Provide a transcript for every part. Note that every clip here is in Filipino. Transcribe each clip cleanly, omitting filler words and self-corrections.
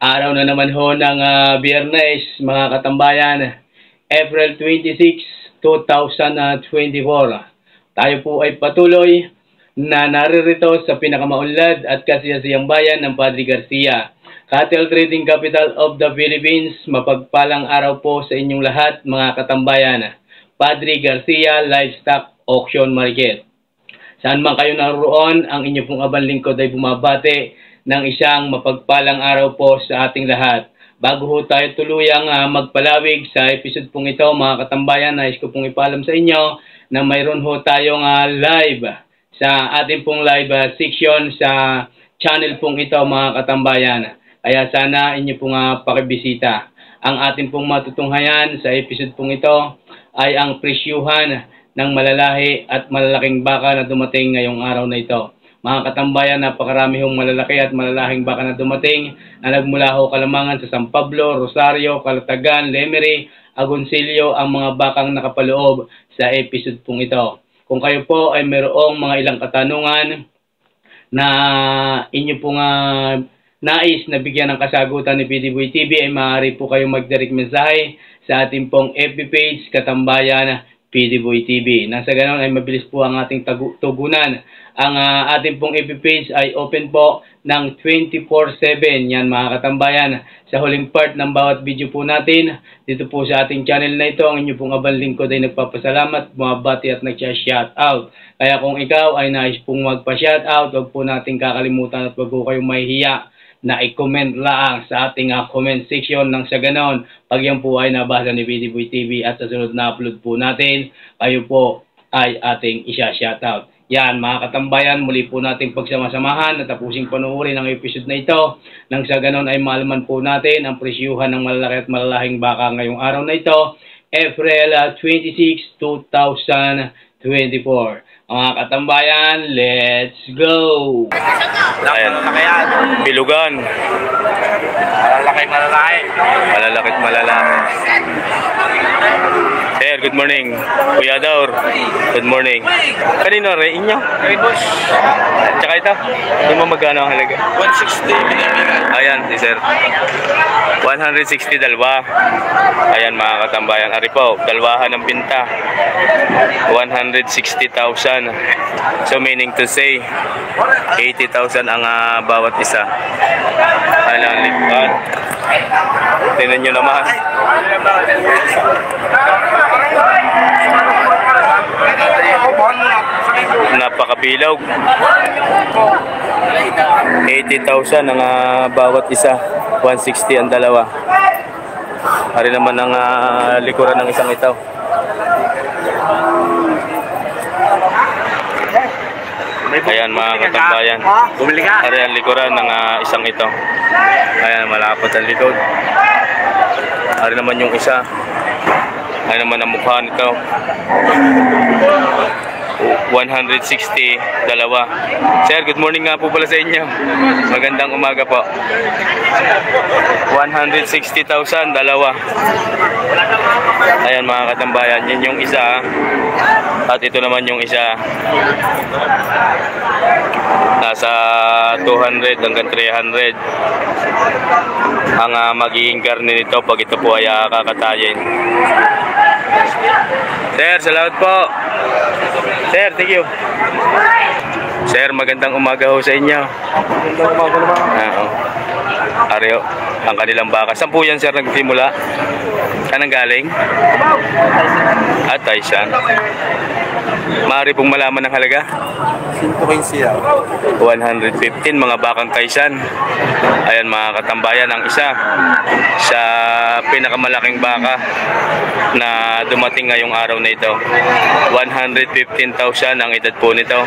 Araw na naman ho ng Biyernes, mga katambayan, April 26, 2024. Tayo po ay patuloy na naririto sa pinakamaunlad at kasiyasiyang bayan ng Padre Garcia, Cattle Trading Capital of the Philippines. Mapagpalang araw po sa inyong lahat, mga katambayan. Padre Garcia Livestock Auction Market. Saan man kayo naroon, ang inyo pong abang lingkod ay bumabati ng isang mapagpalang araw po sa ating lahat. Bago ho tayo tuluyang magpalawig sa episode pong ito, mga katambayan, nais ko pong ipaalam sa inyo na mayroon ho tayong live sa ating pong live section sa channel pong ito, mga katambayan. Kaya sana inyo pong pakibisita. Ang ating pong matutunghayan sa episode pong ito ay ang presyuhan ng malalahi at malalaking baka na dumating ngayong araw na ito. Mga katambayan, napakarami hong malalaki at malalahing baka na dumating na nagmula ho Kalamangan sa San Pablo, Rosario, Calatagan, Lemery, Agoncillo, ang mga bakang nakapaloob sa episode pong ito. Kung kayo po ay mayroong mga ilang katanungan na inyo pong nais na bigyan ng kasagutan ni PDBoy TV, ay maaari po kayong mag-direct mensahe sa ating pong FB page, Katambayan PDBoy TV. Nasa ganon ay mabilis po ang ating tugunan. Ang ating pong FB page ay open po ng 24/7. Yan, mga katambayan. Sa huling part ng bawat video po natin, dito po sa ating channel na ito, ang inyo pong abang lingkod ay nagpapasalamat, bumabati at nag-shoutout. Kaya kung ikaw ay nais pong magpa-shoutout, huwag po natin kakalimutan at huwag po kayong mahihiya na i-comment lang sa ating comment section. Nang sa ganon, pag yan po ay nabasa ni PDBoy TV at sa sunod na upload po natin, kayo po ay ating isa-shoutout. Yan, mga katambayan, muli po nating pagsamasamahan at tapusing panuorin ang episode na ito. Nang sa ganon ay malaman po natin ang presyuhan ng malalaki at malalahing baka ngayong araw na ito, April 26, 2024. Mga katambayan, let's go! Ayan, bilugan. Malalaki. Malalaki at malalaki. Sir, good morning. Kuya Daur, good morning. Kanino rin inyo? Hey, boss. Tsaka ito, hindi mo magkano ang halaga? 160. Ayan, si sir. 160 dalwa. Ayan, mga katambayan. Ari po, dalwahan ng pinta. 160,000. So meaning to say, 80,000 ang bawat isa. Ayan ang lipat. Tingnan nyo naman. Napakabilog. 80,000 ang bawat isa. 160 ang dalawa. Ari naman ang likuran ng isang ito. Ayan, mga katambayan. Ari ang likuran ng isang ito. Ayan, malapot ang likod. Ari naman yung isa. Ari naman ang mukha nito. 160 dalawa. Sir, good morning nga po pala sa inyo. Magandang umaga po. 160,000 dalawa. Ayan, mga katambayan, yan yung isa. At ito naman yung isa. Nasa 200 hanggang 300 ang magiging karne nito pag ito po ay kakatayin. Sir, salamat po. Sir, thank you. Sir, magandang umaga ho sa inyo. Magandang umaga naman. Areo, ang kanilang baka. Saan po yan, sir, nagsimula? Anong galing? At Taisan. Maaari pong malaman ng halaga? 115. 115, mga bakang Taisan. Ayan, mga katambayan, ang isa sa pinakamalaking baka na dumating ngayong araw na ito. 115,000 ang edad po nito,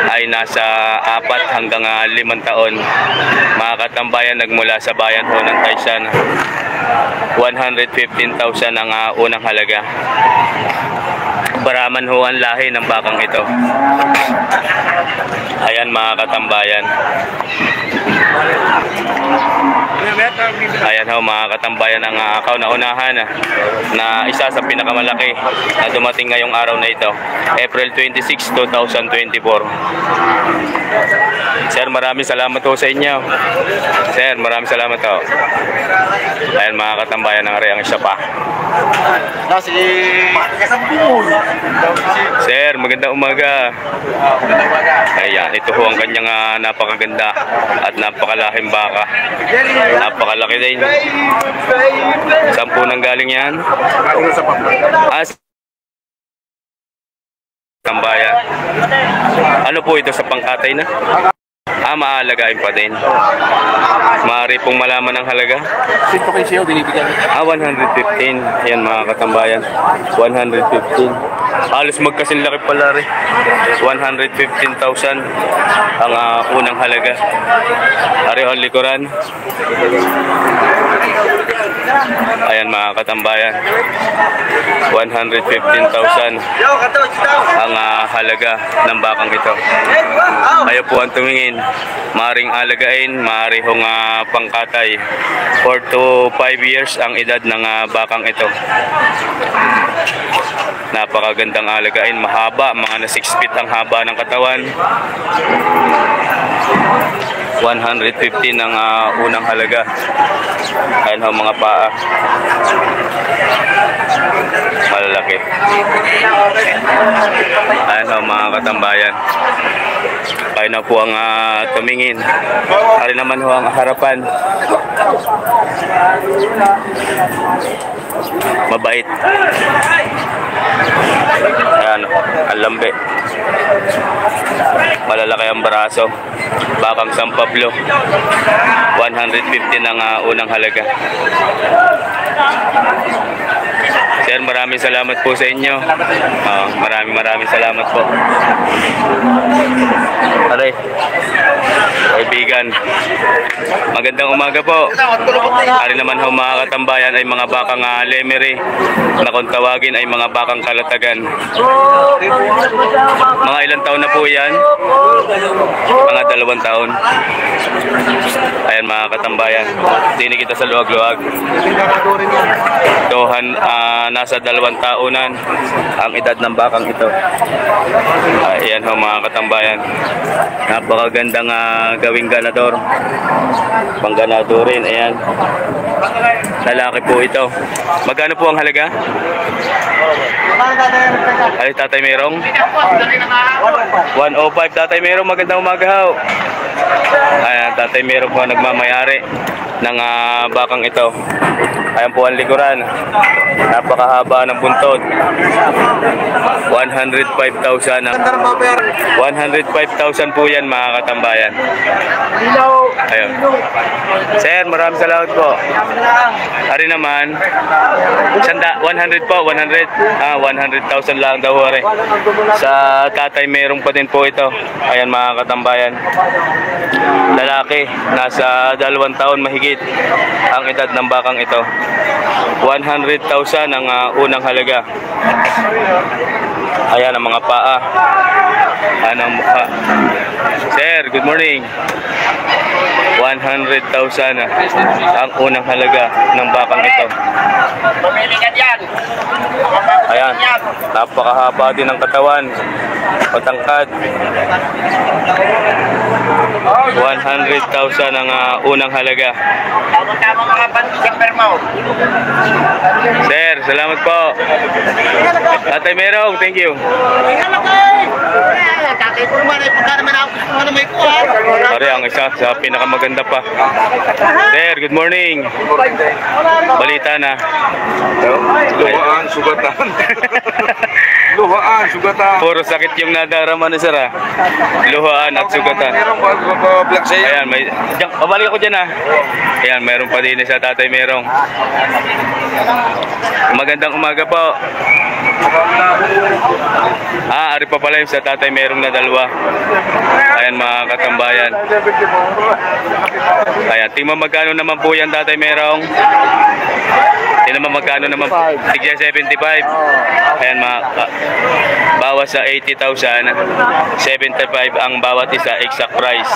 ay nasa 4 hanggang 5 taon. Mga katambayan, nagmula sa bayan ho ng Taisan. 115,000 ang unang halaga. Baraman ho ang lahi ng bakang ito. Ayan, mga katambayan. Ayan ho mga katambayan ang kauna-unahan na isa sa pinakamalaki na dumating ngayong araw na ito. April 26, 2024. Sir, maraming salamat po sa inyo. Sir, maraming salamat po. Ayan mga katambayan ng Areang isa pa. Sir, magandang umaga. Ayan, ito ho ang kanyang napakaganda at napakalahing baka. Napakalaki din. Saan po nang galing yan? Tambayan. Ano po ito sa pangkatay na? Maaalagain pa din. Maaari pong malaman ang halaga. 115. Ayan mga katambayan. 115. Halos magkasinlaki pala rin. 115,000 ang unang halaga. Ari ang likuran. Ayan mga katambayan. 115,000 ang halaga ng bakang ito. Ayaw po ang tumingin. Maaring alagain, maaari hong pangkatay. 4 to 5 years ang edad ng bakang ito. Napakagandang alagain, mahaba, mga na 6 feet ang haba ng katawan. 115 ang unang halaga. Ayan ho mga paa. Malalaki. Ayan ho mga katambayan. Kaya na po ang tumingin. Ari naman ho ang harapan. Mabait. Ayan, ang lambe. Malalaki ang baraso. Bakang San Pablo. 115 ang unang halaga. Sir, maraming salamat po sa inyo. Maraming salamat po. Aray, kaibigan, magandang umaga po. Ari naman ho mga katambayan ay mga bakang lemery na kung tawagin ay mga bakang kalatagan. Mga ilang taon na po yan? Mga 2 taon. Ayan mga katambayan, tinig kita sa luwag-luwag. Tohan, nasa 2 taonan ang edad ng bakang ito. Ayan ho mga katambayan, napakagandang gawing ganador. Pangganador rin, ayan. Lalaki po ito. Magkano po ang halaga? Ay, Tatay Merong? 105. Tatay Merong, magandang umaga ho. Ayan, Tatay Merong po nagmamayari ng bakang ito. Ayan po ang likuran. Napakahaba ng buntod. 105,000. 105,000 po yan mga katambayan. Ayun. Sir, maraming salamat po. Ari naman, 100 po, 100. 100,000 lang daw ari. Sa Tatay Merong pa din po ito. Ayan mga katambayan. Lalaki, nasa 2 taon mahigit ang edad ng bakang ito. 100,000 ang unang halaga. Ayan ang mga paa. Anong mukha. Sir, good morning. 100,000 ang unang halaga ng bakang ito. Ayan, napakahaba din ng katawan. Patangkad. 100,000 ang unang halaga. Sir, salamat po. Tatay Merong, thank you. Pare, ang isa sa pinakamaganda pa. Sir, good morning. Balita na. Luhaan, sugatan. Luhaan, sugatan. Puro sakit yung nadarama na sir ha. Luhaan at sugatan. Ayan, may... Pabalik ako dyan ha. Ayan, mayroon pa din sa Tatay Merong. Magandang umaga po. Ari pa pala yung sa tatay merong na dalawa. Ayan mga katambayan. Ayan, tingnan magkano naman po yan tatay merong. Tingnan magkano naman po. Tigya 75. Ayan bawas sa 80,000, 75 ang bawat isa, exact price.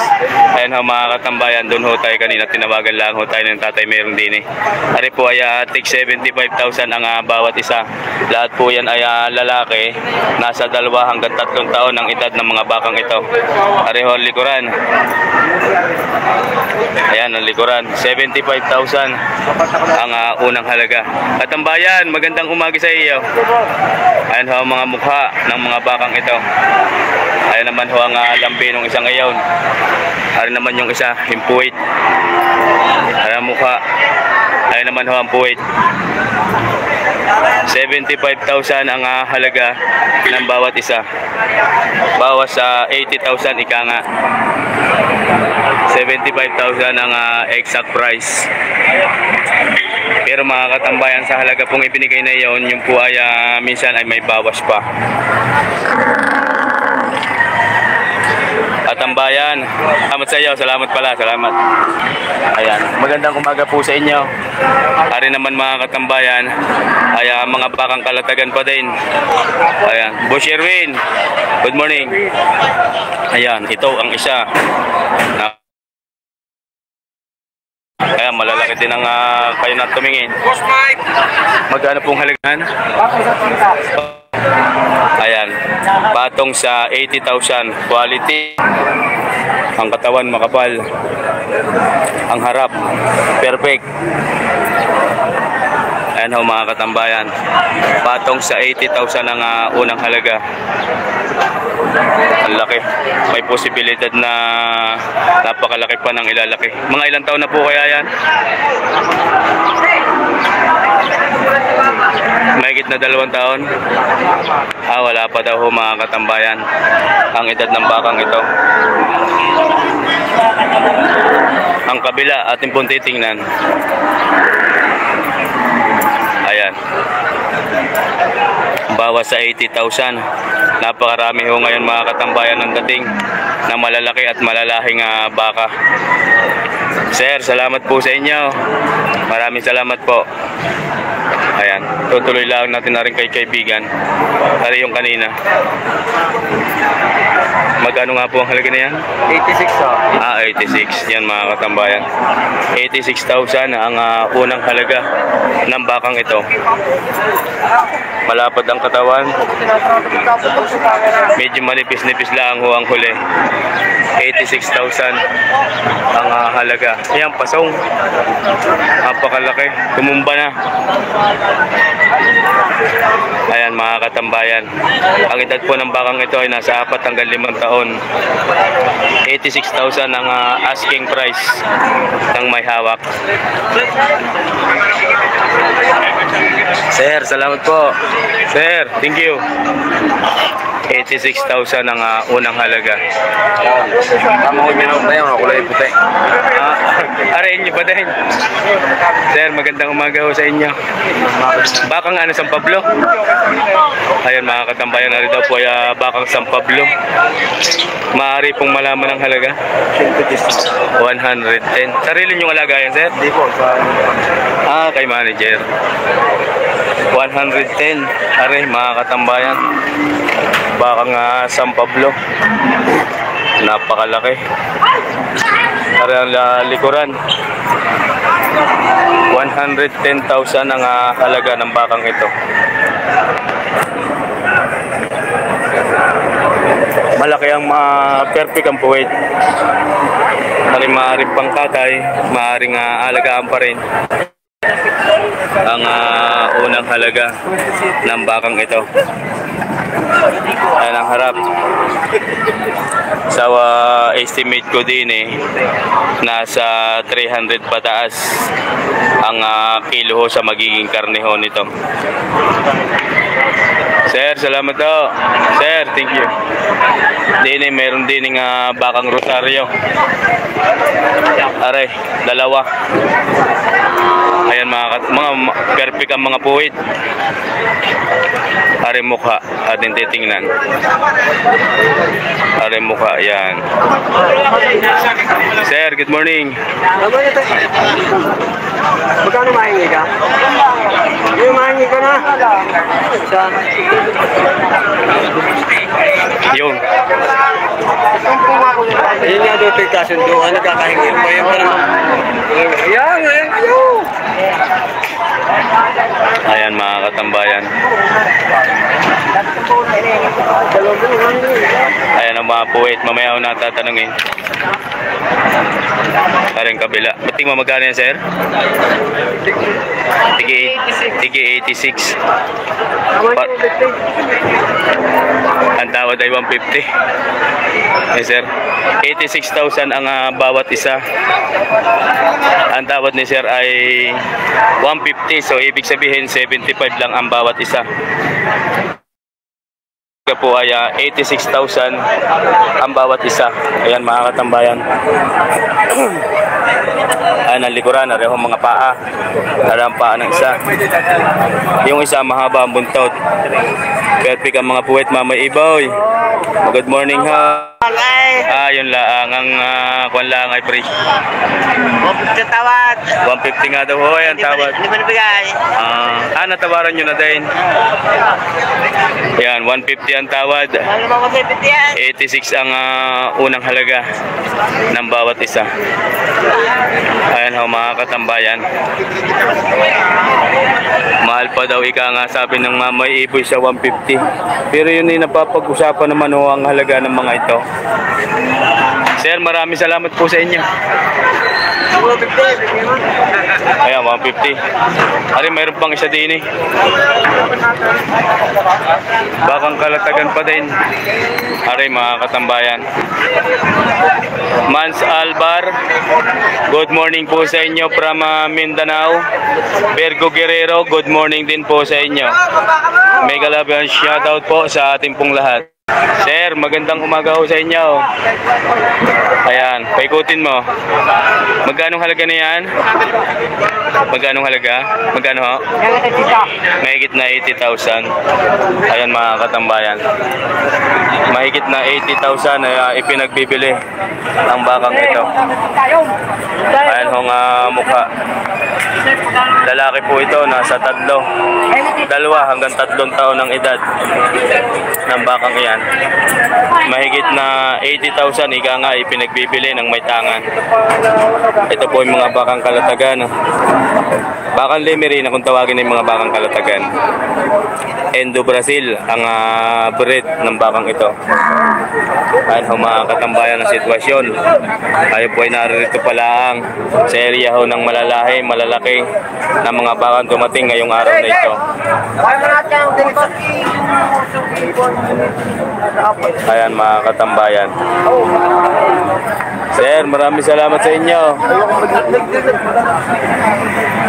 Ayan ho mga katambayan, doon ho tayo kanina, tinawagan lang ho tayo ng tatay meron din eh. Ari po ay tig 75,000 ang bawat isa. Lahat po yan ay lalaki, nasa 2 hanggang 3 taon ang edad ng mga bakang ito. Ari ho ang likuran. Ayan ang likuran, 75,000 ang unang halaga. Katambayan, magandang umaga sa iyo. Ayan ho ang mga mukha ng mga bakang ito. Ayan naman ho ang lambi ng isang iyon. Ayan naman yung isa, yung puwit. Ayan ang mukha. Ayan naman ho ang puwit. 75,000 ang halaga ng bawat isa. Bawas sa 80,000 ika nga. 75,000 ang exact price. Pero mga katambayan, sa halaga pong ibinigay na iyon, yung po ay minsan ay may bawas pa. Katambayan, salamat sa iyo, salamat pala, salamat. Ayan, magandang umaga po sa inyo. Ari naman mga katambayan, ay mga bakang kalatagan pa din. Ayan, Boss Erwin, good morning. Ayan, ito ang isa. Kaya malalaki din ang kayo na tumingin. Magkano pong halagaan? Ayan, patong sa 80,000. Quality. Ang katawan makapal. Ang harap perfect. Ayan ho mga katambayan, patong sa 80,000 ang unang halaga. Ang laki. May posibilidad na napakalaki pa ng ilalaki. Mga ilang taon na po kaya yan? Mahigit na 2 taon? Wala pa daw ho mga katambayan ang edad ng bakang ito. Ang kabila atin pong titingnan. Ayan, bawas sa 80,000. Napakarami ho ngayon mga katambayan ng dating na malalaki at malalahing baka. Sir, salamat po sa inyo. Maraming salamat po. Ayan, tutuloy lang natin na rin kay kaibigan. Tari yung kanina. Magkano nga po ang halaga na yan? 86 86. Yan mga katambayan. 86,000 ang unang halaga ng bakang ito. Malapad ang katawan. Medyo manipis-nipis lang ho ang huli. 86,000 ang halaga. Ayan, pasong. Napakalaki. Tumumba na. Ayan mga katambayan. Ang edad po ng bakang ito ay nasa 4 hanggang 5 taon. 86,000 ang asking price ng may hawak. Sir, salamat po. Sir, thank you. 86,000 ang unang halaga. Tama ko minum na yun, kulay puti. Arayin nyo pa din. Sir, magandang umaga ho sa inyo. Bakang San Pablo? Ayan mga katambayan, narito po ay bakang San Pablo. Maaari pong malaman ang halaga? 110. Sarili nyong alaga yan, sir? Hindi po. Kay manager. 110. Aray mga katambayan, bakang San Pablo. Napakalaki. Aray ang likuran. 110,000 ang halaga ng bakang ito. Malaki ang perfect ang puwet. Maaaring pangkatay, maaaring alagaan pa rin ang unang halaga ng bakang ito. Ayan ang harap. Sa estimate ko din nasa 300 pataas ang kilo ho sa magiging karne ho nito. Sir, salamat daw. Sir, thank you. Dini, meron din ng bakang Rosario. Aray, dalawa. Ayan mga perfect ang mga puwit. Aray mukha, atin titingnan. Aray mukha, yan. Sir, good morning. Magkano mahingi ka? Yung mahingi ko na. Saan? Yun. Ayun nga doon ito kasunduan, nagkakahingi mo yun pa naman. Ayan. Ayan mga katambayan. Ayan ang mga puwit. Mamaya ako natatanungin. Ayan kabila. Ba't tingin mo magkano yan, sir? Tigi 86. Ang tawad ay 150. Yes, sir. 86,000 ang bawat isa. Ang tawad ni sir ay 150. So, ibig sabihin 75 lang ang bawat isa. Po ay 86,000 ang bawat isa. Ayan mga katambayan. Ayan ang likuran, narehong mga paa. Narehong paa ng isa. Yung isa mahaba ang buntot. Perfect ang mga puwet, Mama Iboy. Good morning ha. Yun lang ang kwan lang ay pre. 150 tawad. 150 nga daw ho, ayan tawad. Hindi ba nabigay? Natawaran nyo na din. Ayan, 150 ang tawad. Ano ba 150 yan? 86 ang unang halaga ng bawat isa. Ayan ho mga katambayan. Mahal pa daw ika nga sabi ng Mama Iboy sa 150. Pero yun ay napapag-usapan naman ho ang halaga ng mga ito. Sir, maraming salamat po sa inyo. Ayan, 150. Ari, mayroon pang isa din eh. Bakang kalatagan pa din. Ari, mga katambayan. Mans Albar, good morning po sa inyo from Mindanao. Virgo Guerrero, good morning din po sa inyo. Mega love and shoutout po sa ating pong lahat. Sir, magandang umaga ho sa inyo. Ayan, paikutin mo. Magkano halaga na yan? Magkano halaga? Magkano ho? Mahigit na 80,000. Ayan mga katambayan. Mahigit na 80,000 ay ipinagbibili ang bakang ito. Ayan ho nga mukha. Lalaki po ito, nasa 2 hanggang 3 taon ng edad ng bakang iyan. Mahigit na 80,000 ika nga ipinagbibili ng may tangan. Ito po yung mga bakang kalatagan. Bakang Lemery na kung tawagin ng mga bakang kalatagan. Endo Brazil ang breed ng bakang ito. Ayan ho mga katambayan ng sitwasyon. Tayo po ay naririto pala sa area ho ng malalaki na mga bakang dumating ngayong araw na ito. Ayan mga katambayan. Sir, maraming salamat sa inyo.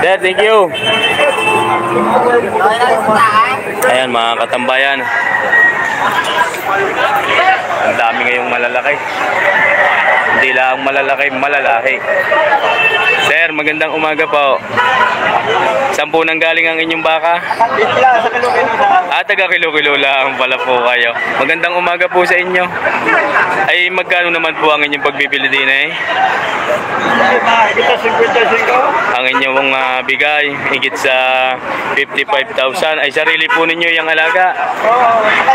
Sir, thank you. Ayan mga katambayan. Ang dami ngayong malalaki. Hindi lang malalaki. Sir, magandang umaga po. Saan po nang galing ang inyong baka? Taga Kilo-Kilo lang pala po kayo. Magandang umaga po sa inyo. Ay, magkano naman po ang inyong pagbibili din eh? Ang inyong bigay, higit sa 55,000. Ay, sarili po ninyo yung alaga?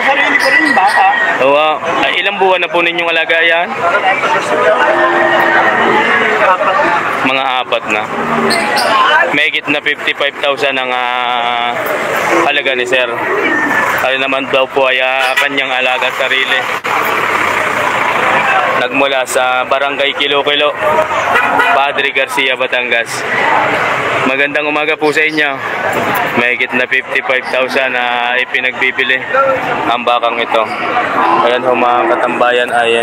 Sarili ko rin yung baka. Oo. Ay, ilang buwan na po ninyong alaga yan? Mga 4 na. Mahigit na 55,000 ang halaga ni sir. Ano naman daw po ay kanyang alaga sarili. Nagmula sa Barangay Kilo-Kilo, Padre Garcia, Batangas. Magandang umaga po sa inyo. Mahigit na 55,000 na ipinagbibili ang bakang ito. Ayan ho mga katambayan ay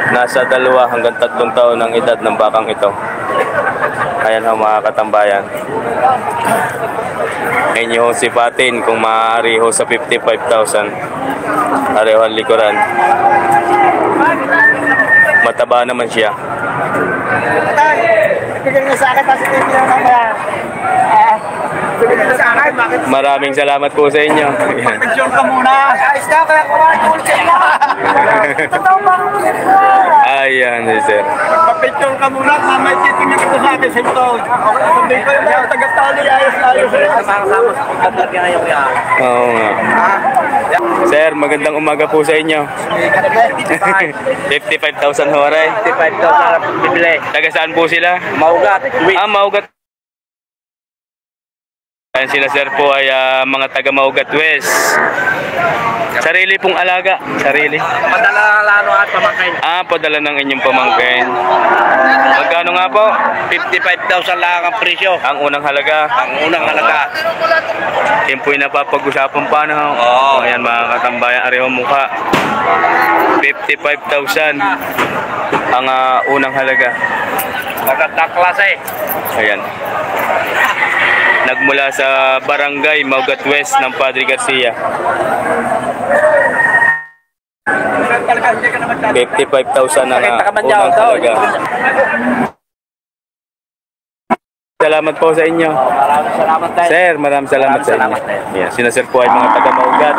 nasa 2 hanggang 3 taon ang edad ng bakang ito. Ayan ho mga katambayan. Inyo ho sipatin kung maaari ho sa 55,000. Pareho ang likuran. Mataba naman siya. Bigyan niyo sa akin kasi hindi na naman. Bigyan niyo sa akin. Maraming salamat po sa inyo. Ayan. Picture ka muna. Ayos na, kaya kumain ko ulit na. Totoo ba? Ayan, sir. Picture ka muna. Mamay titingnan ko sa akin. Sinto. Hindi ko yung taga-tali. Ayos na ayos. Sama-sama sa pagkagat ka ngayon. Oo nga. Sir, magandang umaga po sa inyo. 55,000 ho, aray. 55,000 bibili. Taga saan po sila? Maugat. Maugat. Ayan sila sir po ay mga taga Maugat West. Sarili pong alaga. Sarili. Padala lalo at pamangkin. Padala ng inyong pamangkin. Magkano nga po? 55,000 lang ang presyo. Ang unang halaga. Ang unang halaga. Yan po yung napapag-usapan pa na. Oo. Ayan mga katambayan, areho mukha. 55,000 ang unang halaga. Magandang klase. Ayan. Nagmula sa Barangay Maugat West ng Padre Garcia. 55,000 ang unang halaga. Salamat po sa inyo. Maraming salamat tayo. Sir, maraming salamat sa inyo. Ayan, sina sir po ay mga taga Maugat.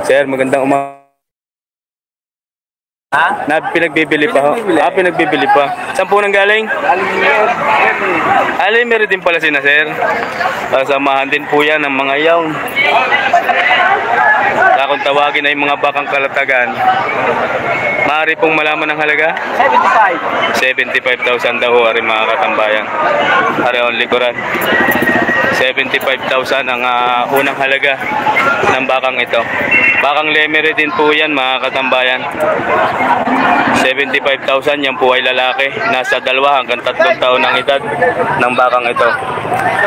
Sir, magandang umaga. Ha? Pinagbibili pa ho? Pinagbibili pa. Saan po nang galing? Alimere din pala sina sir. Samahan din po yan ng mga yawn. Kung tawagin ay mga bakang kalatagan, maaari pong malaman ng halaga? 75,000 daw ho, mga katambayan. Arehong likuran. 75,000 ang unang halaga ng bakang ito. Bakang lemere din po yan mga katambayan. 75,000 yan po ay lalaki. Nasa 2 hanggang 3 taon ng edad ng bakang ito.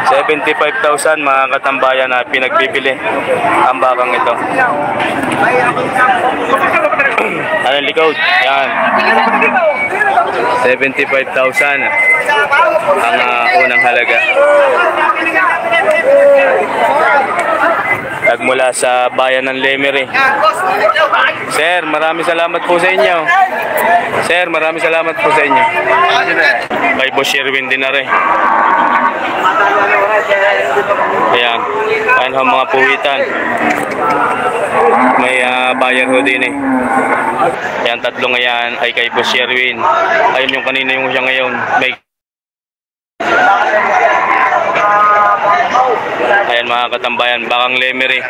75,000 mga katambayan na pinagbibili ang bakang ito. Anong likod? Yan. 75,000 ang unang halaga. Nagmula sa bayan ng Lemery. Sir, maraming salamat po sa inyo. Sir, maraming salamat po sa inyo. Kay Boss Sherwin din na rin. Ayan. Ayan ang mga puwitan. May bayan ho din eh. Ayan, tatlong ayan ay kay Boss Sherwin. Ayun yung kanina yung siya ngayon. May ayan mga katambayan, bakang Lemery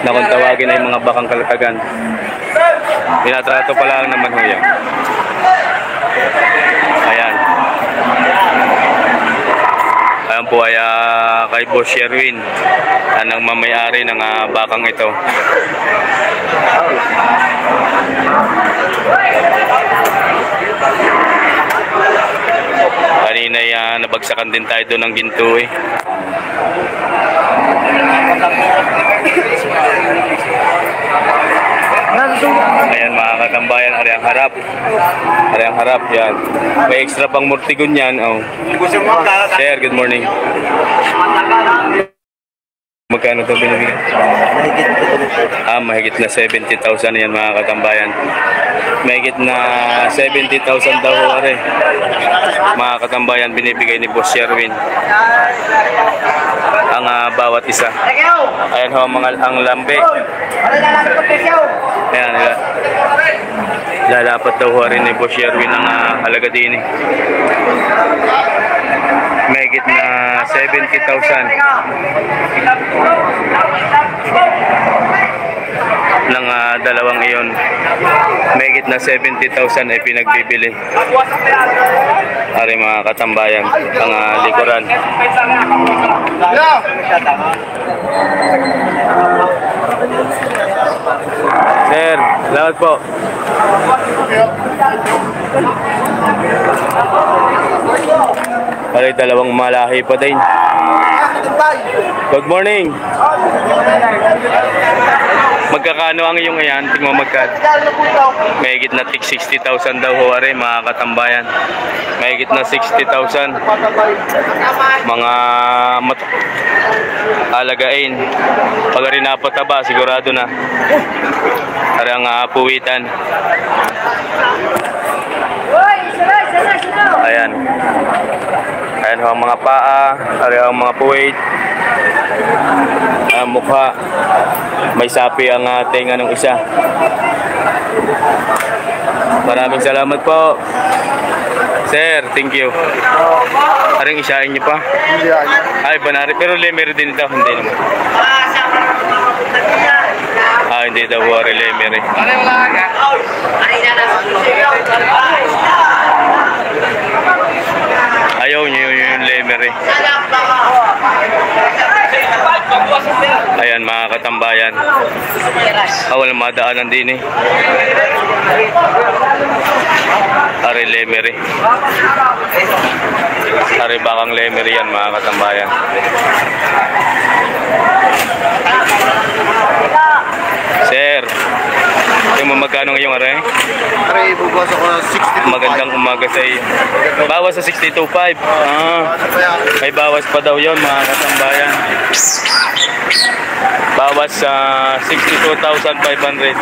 na kung tawagin ay mga bakang kalatagan. Tinatrato pa lang naman ho yan. Ayan. Ayan po ay kay Boss Sherwin ang mamayari ng bakang ito. Kanina nabagsakan din tayo doon ng ginto eh. Ayan mga katambayan, aryang harap. Aryang harap yan. May extra pang murtigon yan. Oh. Sir, good morning. Magkano ito binibigyan? Mahigit na 70,000 yan mga katambayan. Mahigit na 70,000 daw ho rin. Mga katambayan binibigay ni Boss Sherwin. Ang bawat isa. Ayan ho ang lambe. Ayan nila. Lalapat daw ho rin ni Boss Sherwin ang halaga din eh. Mahigit na 70,000 ng dalawang iyon. Mahigit na 70,000 ay pinagbibili. Ari mga katambayan, ang likuran. Sir, salamat po. Ay, dalawang malahi pa din. Good morning. Magkakano ang iyong ayan? Tingnan mo magkano. Mahigit na tig 60,000 daw ho are mga katambayan. Mahigit na 60,000. Mga alagain. Pag rin napataba, sigurado na. Parang puwitan. Ayan. Ayan ho ang mga paa. Ayan ang mga puwit. Mukha. May sapi ang tenga ng isa. Maraming salamat po. Sir, thank you. Aring isain niyo pa? Ay, banari. Pero lemer din ito. Hindi naman. Hindi daw wari lemer eh. Ayaw niyo yung lemer eh. Ayan mga katambayan. Walang madaanan din eh. Ari lemer eh. Ari bakang lemer yan mga katambayan. Sir, yung magkano ngayong aray? Aray, bubukas ako ng 60. Magandang umaga sa iyo. Bawas sa 62.5. May bawas pa daw yon mga katambayan. Bawas sa 62,500.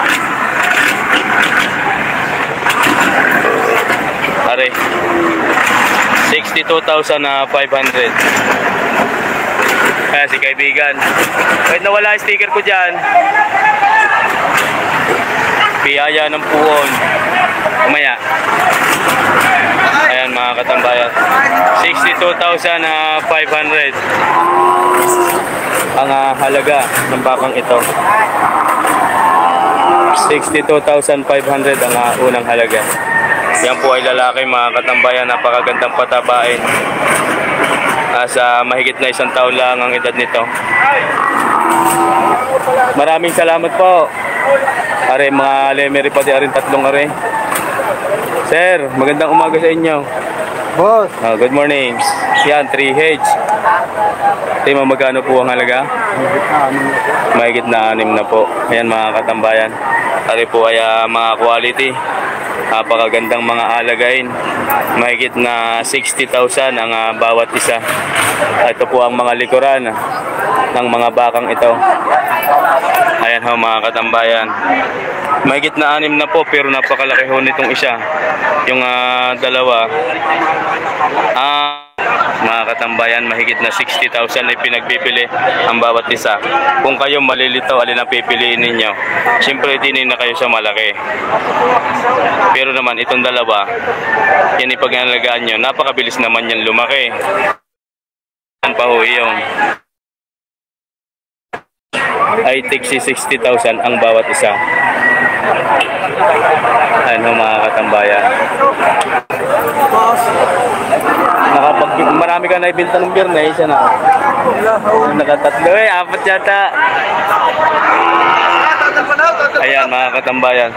Aray. 62,500. Kaya si kaibigan. Kahit nawala yung sticker ko dyan. Piyaya ng puon. Umaya. Ayan mga katambayan. 62,500 ang halaga ng bakang ito. 62,500 ang unang halaga. Yan po ay lalaki mga katambayan. Napakagandang patabain. Sa mahigit na 1 taon lang ang edad nito. Maraming salamat po. Are mga lemeri pati arin tatlong are. Sir, magandang umaga sa inyo. Boss. Good morning. Yan, 3 heads. Tingnan mo magkano po ang halaga? Mahigit na 6 na po. Ayan mga katambayan. Are po ay mga quality. Napakagandang mga alagain. Mahigit na 60,000 ang bawat isa. Ito po ang mga likuran ng mga bakang ito. Ayan ho mga katambayan. Mahigit na 6 na po pero napakalaki ho nitong isa. Yung dalawa. Mga katambayan, mahigit na 60,000 ay pinagbibili ang bawat isa. Kung kayo malilito, alin ang pipiliin ninyo? Siyempre, din na kayo sa malaki. Pero naman, itong dalawa, yan ipag-alagaan nyo. Napakabilis naman yan lumaki. Ang pahuwi yung ay tigsi 60,000 ang bawat isa. Ano mga katambayan. Marami ka na ibinta ng beer na isa na. Nakatatlo eh, 4 yata. Ayan mga katambayan.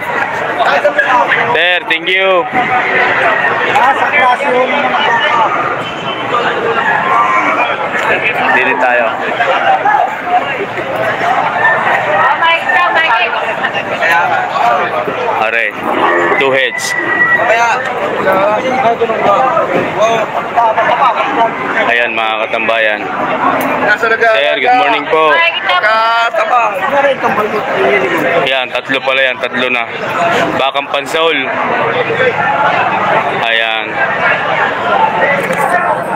Sir, thank you. Dili tayo. Are, 2 heads. Ayan mga katambayan. Sir, good morning po. Ayan, 3 pala yan, 3 na. Bakang Pansol. Ayan.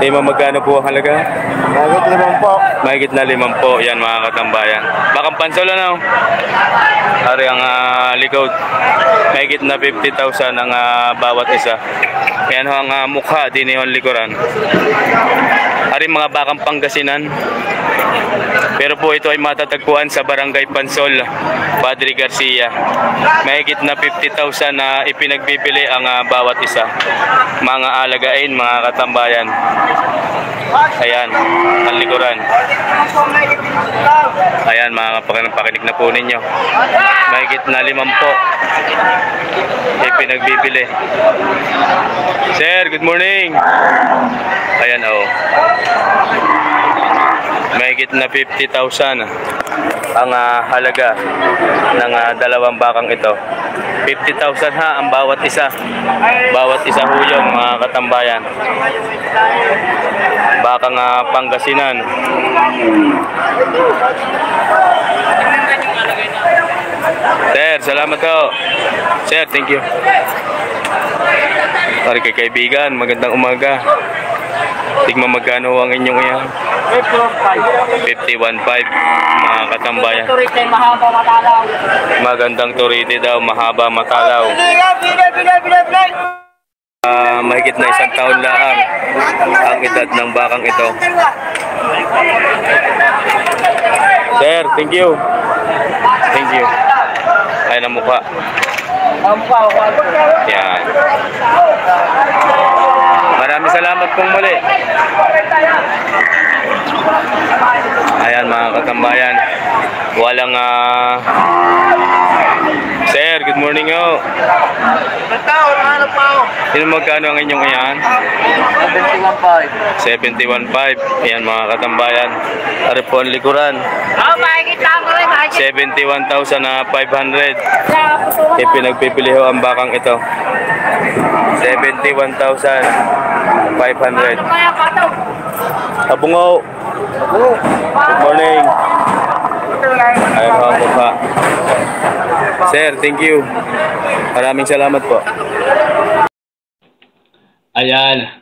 Di mo magkano po ang halaga? Mahigit 5 po. Mahigit na 5 po. Yan mga katambayan. Bakang Pansol ano? Ari ang likod. Mahigit na 50,000 ang bawat isa. Yan ho ang mukha din yung likuran. Ari mga bakang Pangasinan. Pero po ito ay matatagpuan sa Barangay Pansol, Padre Garcia. Mahigit na 50,000 na ipinagbibili ang bawat isa. Mga alagain, mga katambayan. Ayan, ang likuran. Ayan, mga pakinig na po ninyo. Mahigit na 5 po. Ipinagbibili. Sir, good morning. Ayan, oh. Mahigit na 50,000 ang halaga ng dalawang bakang ito. 50,000 ha ang bawat isa. Bawat isa ho yun, mga katambayan. Bakang Pangasinan. Sir, salamat ho. Sir, thank you. Pare kay kaibigan, magandang umaga. Tignan magkano ang inyong iyan. 51.5 mga katambayan. Magandang turite daw, mahaba matalaw. Mahigit na 1 taon lang ang edad ng bakang ito. Sir, thank you. Thank you. Ay na mukha. Yan. Maraming salamat pong muli. Ayan mga katambayan. Walang Sir, good morning ho. Sino magkano ang inyong iyan? 71.5. Ayan mga katambayan. Ari po ang likuran. 71,500. Ipinagpipili ho ang bakang ito. 71,500. Abungo. Good morning. Ayun ho ang mukha. Sir, thank you. Maraming salamat po. Ayan,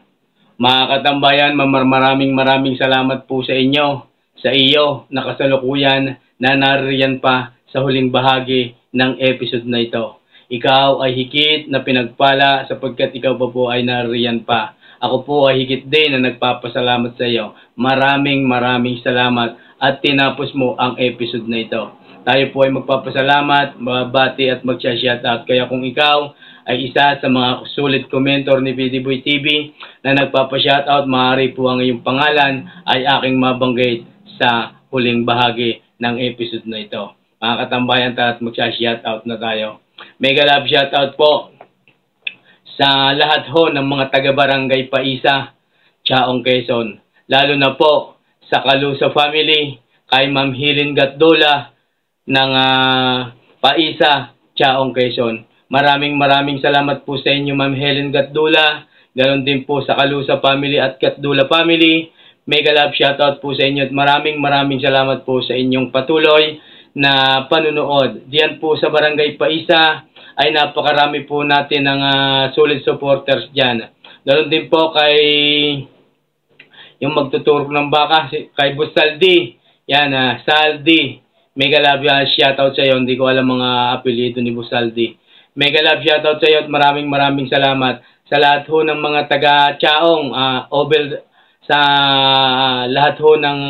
mga katambayan, maraming salamat po sa inyo, sa iyo na kasalukuyan na nariyan pa sa huling bahagi ng episode na ito. Ikaw ay higit na pinagpala sapagkat ikaw pa po ay nariyan pa. Ako po ay higit din na nagpapasalamat sa iyo. Maraming salamat at tinapos mo ang episode na ito. Tayo po ay magpapasalamat, mabati at magsha-shoutout. Kaya kung ikaw ay isa sa mga sulit commentor ni Pidiboy TV na nagpapa-shoutout, maaari po ang iyong pangalan ay aking mabanggit sa huling bahagi ng episode na ito. Mga katambayan, at magsha-shoutout na tayo. Mega love shoutout po sa lahat ho ng mga taga-barangay Paisa, Chaong Quezon. Lalo na po sa Kalusa family, kay Ma'am Hilin Gatdula ng Paisa, Chaong Quezon. Maraming salamat po sa inyo, Ma'am Helen Gatdula. Ganon din po sa Kalusa family at Gatdula family. Mega love shoutout po sa inyo at maraming salamat po sa inyong patuloy na panunood. Diyan po sa Barangay Paisa ay napakarami po natin ng solid supporters dyan. Ganon din po kay yung magtuturok ng baka, kay Busaldi. Yan, Saldi. Mega love shoutout sa iyo. Hindi ko alam mga apelyido ni Busaldi. Mega love shoutout sa iyo at maraming salamat sa lahat ho ng mga taga-Chaong, sa lahat ho ng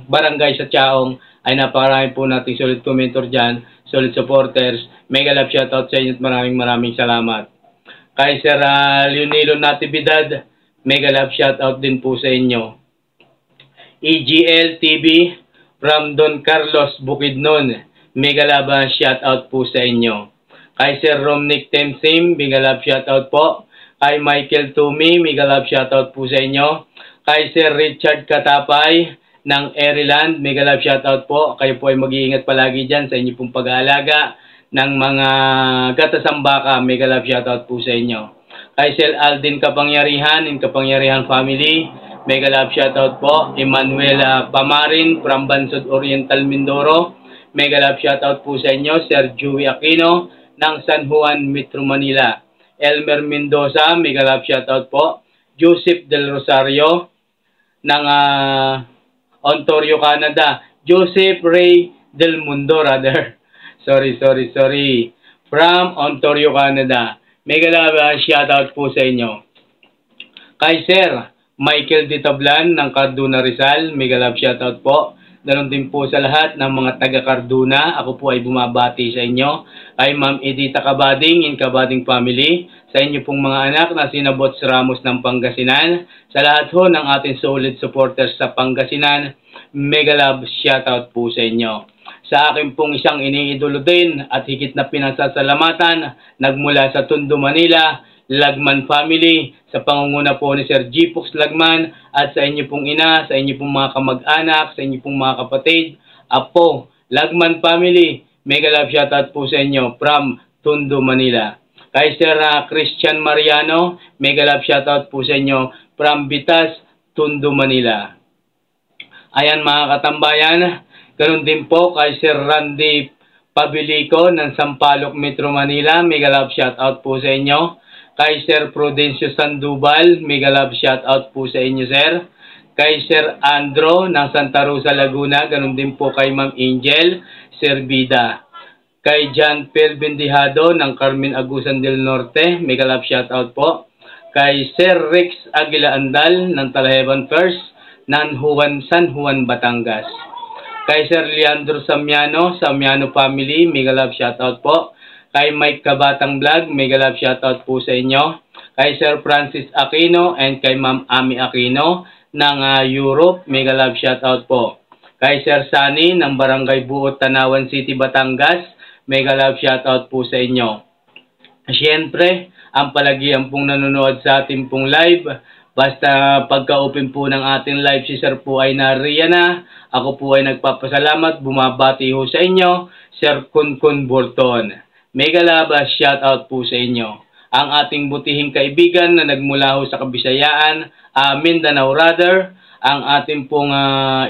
barangay sa Chaong ay napakarami po nating solid commentor dyan, solid supporters. Mega love shoutout sa inyo at maraming salamat. Kay Sir Leonilo Natividad, mega love shoutout din po sa inyo. EGL TV from Don Carlos Bukidnon, mega love shoutout po sa inyo. Kay Sir Romnick Temsim, mega love shoutout po. Kay Michael Tumi, mega love shoutout po sa inyo. Kay Sir Richard Katapay ng Maryland, mega love shoutout po. Kayo po ay mag-iingat palagi dyan sa inyo pong pag-aalaga ng mga gatasang baka, mega love shoutout po sa inyo. Kay Sir Aldin Kapangyarihan in Kapangyarihan family, mega love shoutout po. Emmanuel Pamarin from Bansod Oriental, Mindoro, mega love shoutout po sa inyo. Sir Joey Aquino ng San Juan, Metro Manila. Elmer Mendoza, mega love shoutout po. Joseph Del Rosario ng Ontario, Canada. Joseph Ray Del Mundo, rather. Sorry. From Ontario, Canada. Mega love shoutout po sa inyo. Kay Sir Michael D. Tablan ng Carduna, Rizal, mega love shoutout po. Ganon din po sa lahat ng mga taga-Carduna. Ako po ay bumabati sa inyo. Kay Ma'am Edita Kabading in Kabading family. Sa inyo pong mga anak na sina Bots Ramos ng Pangasinan. Sa lahat ho ng ating solid supporters sa Pangasinan, mega love shoutout po sa inyo. Sa akin pong isang iniidolo din at higit na pinasasalamatan, nagmula sa Tondo, Manila, Lagman family. sa pangunguna po ni Sir G. Pux Lagman at sa inyo pong ina, sa inyo pong mga kamag-anak, sa inyo pong mga kapatid, Apo, Lagman family, mega love shoutout po sa inyo from Tondo, Manila. Kay Sir Christian Mariano, mega love shoutout po sa inyo from Bitas, Tondo, Manila. Ayan mga katambayan, ganoon din po kay Sir Randy Pabilico ng Sampaloc, Metro Manila, mega love shoutout po sa inyo. Kay Sir Prudencio Sandoval, mega love shoutout po sa inyo, Sir. Kay Sir Andro ng Santa Rosa, Laguna, ganoon din po kay Ma'am Angel Servida. Kay John Pelbendihado ng Carmen Agusan del Norte, mega love shoutout po. Kay Sir Rex Aguila Andal ng Talaheban First, San Juan, Batangas. Kay Sir Leandro Samiano family, mega love shoutout po. Kay Mike Kabatang Vlog, mega love shoutout po sa inyo. Kay Sir Francis Aquino and kay Ma'am Ami Aquino ng Europe, mega love shoutout po. Kay Sir Sunny ng Barangay Buot, Tanawan City, Batangas, mega love shoutout po sa inyo. Siyempre, ang palagian pong nanonood sa ating pong live, basta pagka-open po ng ating live, si Sir po ay nariyan na. Ako po ay nagpapasalamat, bumabati ho sa inyo, Sir Kunkun Borton. Mega love shoutout po sa inyo. Ang ating butihing kaibigan na nagmula ho sa Kabisayaan, Mindanao rather, ang ating pong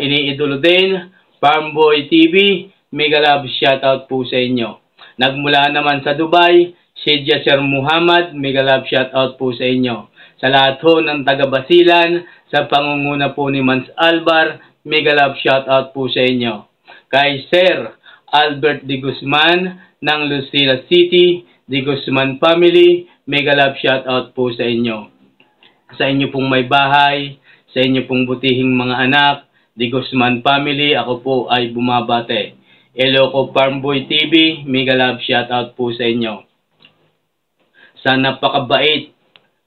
iniidolo din, Farmboy TV, mega love shoutout po sa inyo. Nagmula naman sa Dubai, Sidya Sir Muhammad, mega love shoutout po sa inyo. Sa lahat ho ng taga-Basilan, sa pangunguna po ni Mans Albar, mega love shoutout po sa inyo. Kay Sir Albert De Guzman ng Lucila City, De Guzman family, mega love shoutout po sa inyo. Sa inyo pong may bahay, sa inyo pong butihing mga anak, De Guzman family, ako po ay bumabate. Eloco Farmboy TV, mega love shoutout po sa inyo. Sa napakabait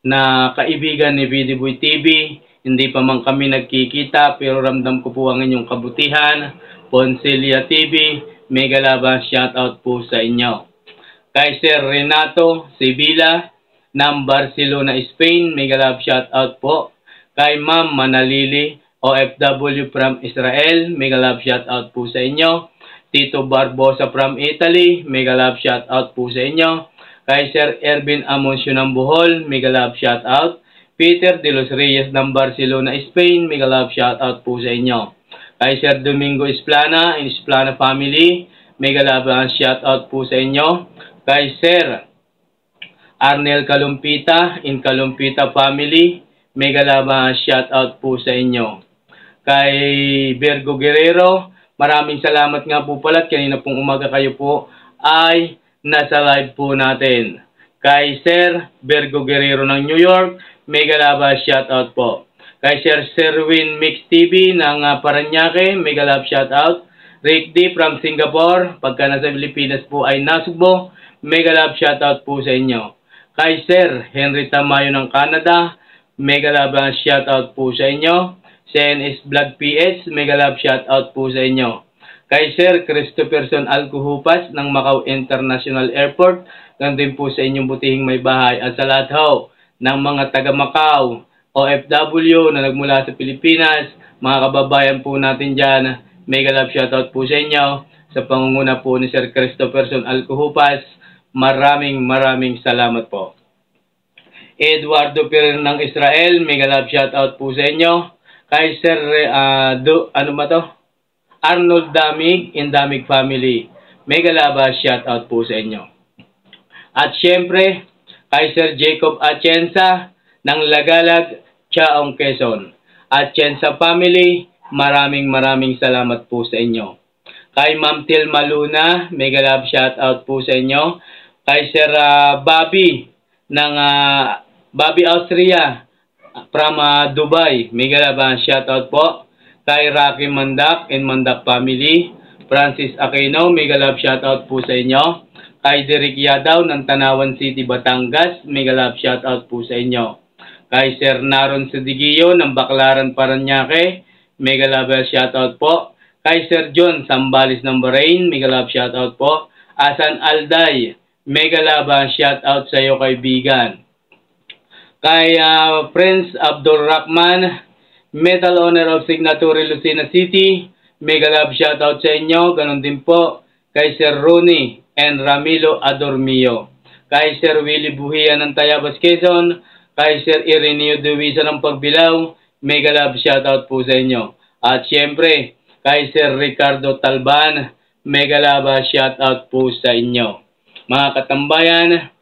na kaibigan ni Vidiboy TV, hindi pa man kami nagkikita pero ramdam ko po ang inyong kabutihan. Poncelia TV, mega love shoutout po sa inyo. Kay Sir Renato Sevilla ng Barcelona, Spain, mega love shoutout po. Kay Ma'am Manalili OFW from Israel, mega love shoutout po sa inyo. Tito Barbosa from Italy, mega love shoutout po sa inyo. Kay Sir Ervin Amoncio ng Bohol, mega love shoutout. Peter De Los Reyes ng Barcelona, Spain, mega love shoutout po sa inyo. Kay Sir Domingo Esplana, in Esplana family, mega love shoutout po sa inyo. Kay Sir Arnel Kalumpita, in Kalumpita family, mega love shoutout po sa inyo. Kay Virgo Guerrero, maraming salamat nga po pala. Kanina pong umaga kayo po ay nasa live po natin. Kay Sir Virgo Guerrero ng New York, mega love shoutout po. Kay Sir Serwin Mix TV ng Paranaque, mega love shoutout. Rick D from Singapore, pagka nasa Pilipinas po ay nasugbo, mega love shoutout po sa inyo. Kay Sir Henry Tamayo ng Canada, mega love shoutout po sa inyo. CNS Vlog PS, mega love shoutout po sa inyo. Kay Sir Christopherson Alcuhupas ng Macau International Airport, gandun po sa inyong butihing may bahay. At sa lahat ho ng mga taga Macau, OFW na nagmula sa Pilipinas, mga kababayan po natin dyan, mega love shoutout po sa inyo. Sa pangunguna po ni Sir Christopherson Alcuhupas, maraming salamat po. Eduardo Pereira ng Israel, mega love shoutout po sa inyo. Kay Sir Arnold Damig in Damig family, mega love shoutout po sa inyo. At syempre, kay Sir Jacob Atienza ng Lagalag, Chaong, Quezon. Atienza family, maraming salamat po sa inyo. Kay Ma'am Tilma Luna, mega love shoutout po sa inyo. Kay Sir Bobby ng Bobby Austria from Dubai, mega love shoutout po. Kay Rocky Mandak and Mandak family, Francis Aquino, mega love shoutout po sa inyo. Kay Derek Yadaw ng Tanawan City, Batangas, mega love shoutout po sa inyo. Kay Sir Naron Sedigio ng Baclaran, Paranaque, mega love shoutout po. Kay Sir John Sambales ng Bahrain, mega love shoutout po. Asan Alday, mega love shoutout sa iyo kaibigan. kay Prince Abdul Rahman, Medal Honor of Signatory Lucena City, mega love shoutout sa inyo. Ganon din po kay Sir Rooney and Ramilo Adormio, kay Sir Willie Buhia ng Tayabas, Quezon, kay Sir Ireneo Duwisa ng Pagbilao, mega love shoutout po sa inyo. At syempre, kay Sir Ricardo Talban, mega love shoutout po sa inyo. Mga katambayan,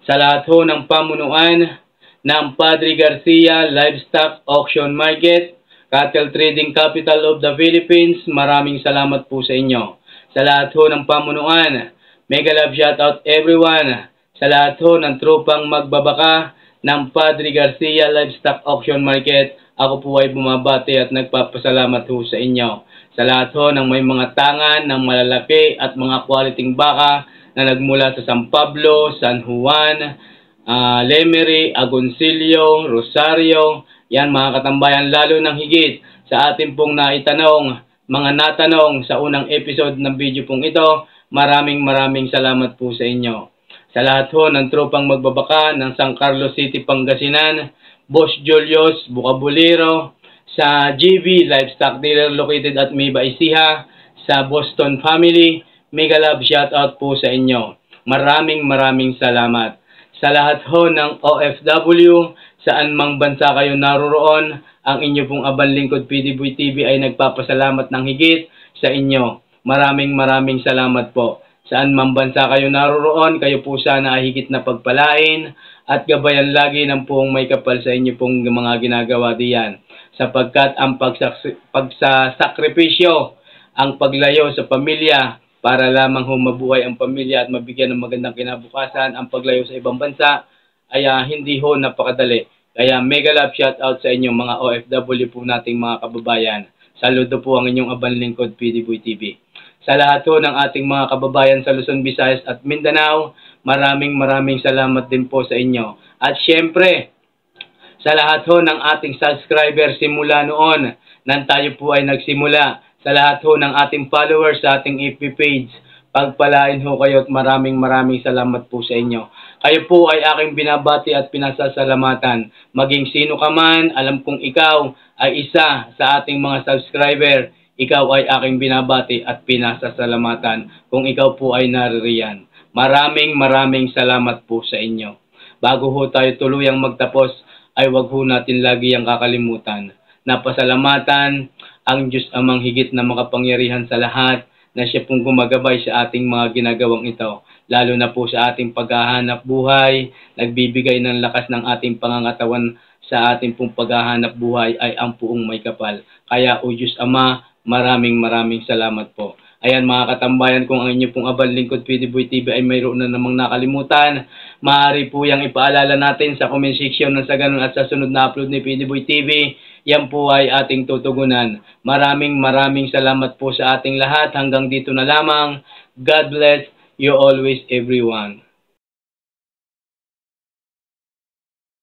sa lahat ho ng pamunuan ng Padre Garcia Livestock Auction Market, Cattle Trading Capital of the Philippines, maraming salamat po sa inyo. Sa lahat ho ng pamunuan, mega love shoutout everyone. Sa lahat ho ng tropang magbabaka ng Padre Garcia Livestock Auction Market, ako po ay bumabati at nagpapasalamat ho sa inyo. Sa lahat ho ng may mga tangan ng malalaki at mga quality baka na nagmula sa San Pablo, San Juan, Lemery, Agoncillo, Rosario, yan mga katambayan, lalo ng higit sa ating pong naitanong, mga natanong sa unang episode ng video pong ito, maraming salamat po sa inyo. Sa lahat ho ng tropang magbabaka ng San Carlos City, Pangasinan, Boss Julius Bucabulero, sa GB Livestock Dealer located at Miba Ecija, sa Boston Family, mega love shoutout po sa inyo. Maraming salamat. Sa lahat ho ng OFW, saan mang bansa kayo naroroon, ang inyo pong abang lingkod PDBoy TV ay nagpapasalamat ng higit sa inyo. Maraming salamat po. Saan mang bansa kayo naroroon, kayo po sana ay higit na pagpalain at gabayan lagi ng pong may kapal sa inyo pong mga ginagawa diyan. Sapagkat ang pagsasakripisyo, ang paglayo sa pamilya para lamang mabuhay ang pamilya at mabigyan ng magandang kinabukasan, ang paglayo sa ibang bansa ay hindi ho napakadali. Kaya mega love shoutout sa inyong mga OFW po nating mga kababayan. Saludo po ang inyong abang lingkod PDBoy TV. Sa lahat ho ng ating mga kababayan sa Luzon, Visayas at Mindanao, maraming salamat din po sa inyo. At syempre, sa lahat ho ng ating subscribers simula noon nang tayo po ay nagsimula, sa lahat ho ng ating followers sa ating FB page, pagpalain ho kayo at maraming salamat po sa inyo. Kayo po ay aking binabati at pinasasalamatan. Maging sino ka man, alam kong ikaw ay isa sa ating mga subscriber. Ikaw ay aking binabati at pinasasalamatan kung ikaw po ay naririyan. Maraming salamat po sa inyo. Bago ho tayo tuluyang magtapos, ay wag ho natin lagi ang kakalimutan na pasalamatan ang Diyos Amang higit na makapangyarihan sa lahat na siya pong gumagabay sa ating mga ginagawang ito. Lalo na po sa ating paghahanap buhay, nagbibigay ng lakas ng ating pangangatawan sa ating pong paghahanap buhay ay ang Puong May Kapal. Kaya o Diyos Ama, maraming salamat po. Ayan mga katambayan, kung ang inyo pong abang lingkod PDBoy TV ay mayroon na namang nakalimutan, maaari po yung ipaalala natin sa comment section na sa ganun at sa sunod na upload ni PDBoy TV. Yan po ay ating tutugunan. Maraming salamat po sa ating lahat. Hanggang dito na lamang. God bless you always everyone.